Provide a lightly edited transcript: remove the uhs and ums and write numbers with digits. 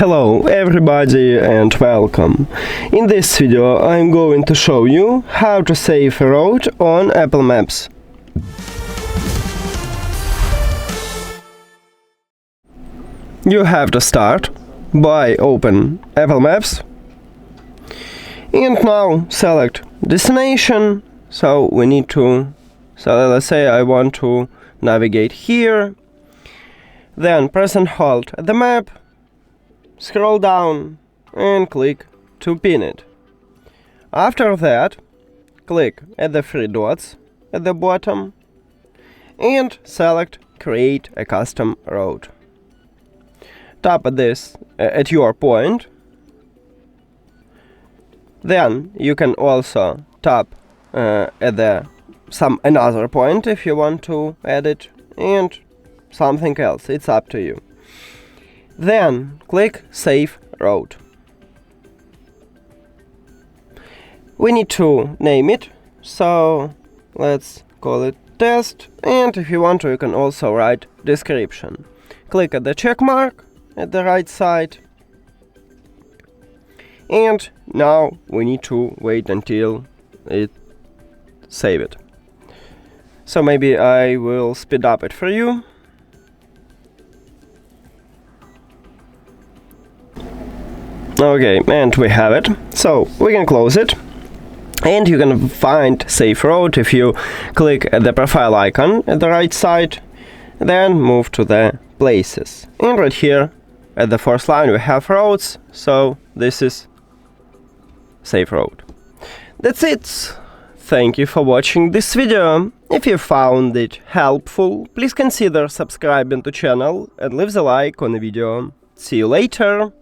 Hello everybody and welcome. In this video I'm going to show you how to save a road on Apple Maps. You have to start by open Apple Maps and now select destination. So let's say I want to navigate here. Then press and hold the map, scroll down and click to pin it. After that, click at the three dots at the bottom and select Create a Custom Road. Tap at this at your point. Then you can also tap at another point if you want to add it, and something else, it's up to you. Then click Save Road. We need to name it, so let's call it Test, and if you want to you can also write description. Click at the check mark at the right side, and now we need to wait until it save it. So maybe I will speed up it for you. Okay, and we have it. So we can close it. And you can find Save Road if you click at the profile icon at the right side, then move to the Places. And right here at the first line we have roads, so this is Save Road. That's it. Thank you for watching this video. If you found it helpful, please consider subscribing to channel and leave the like on the video. See you later.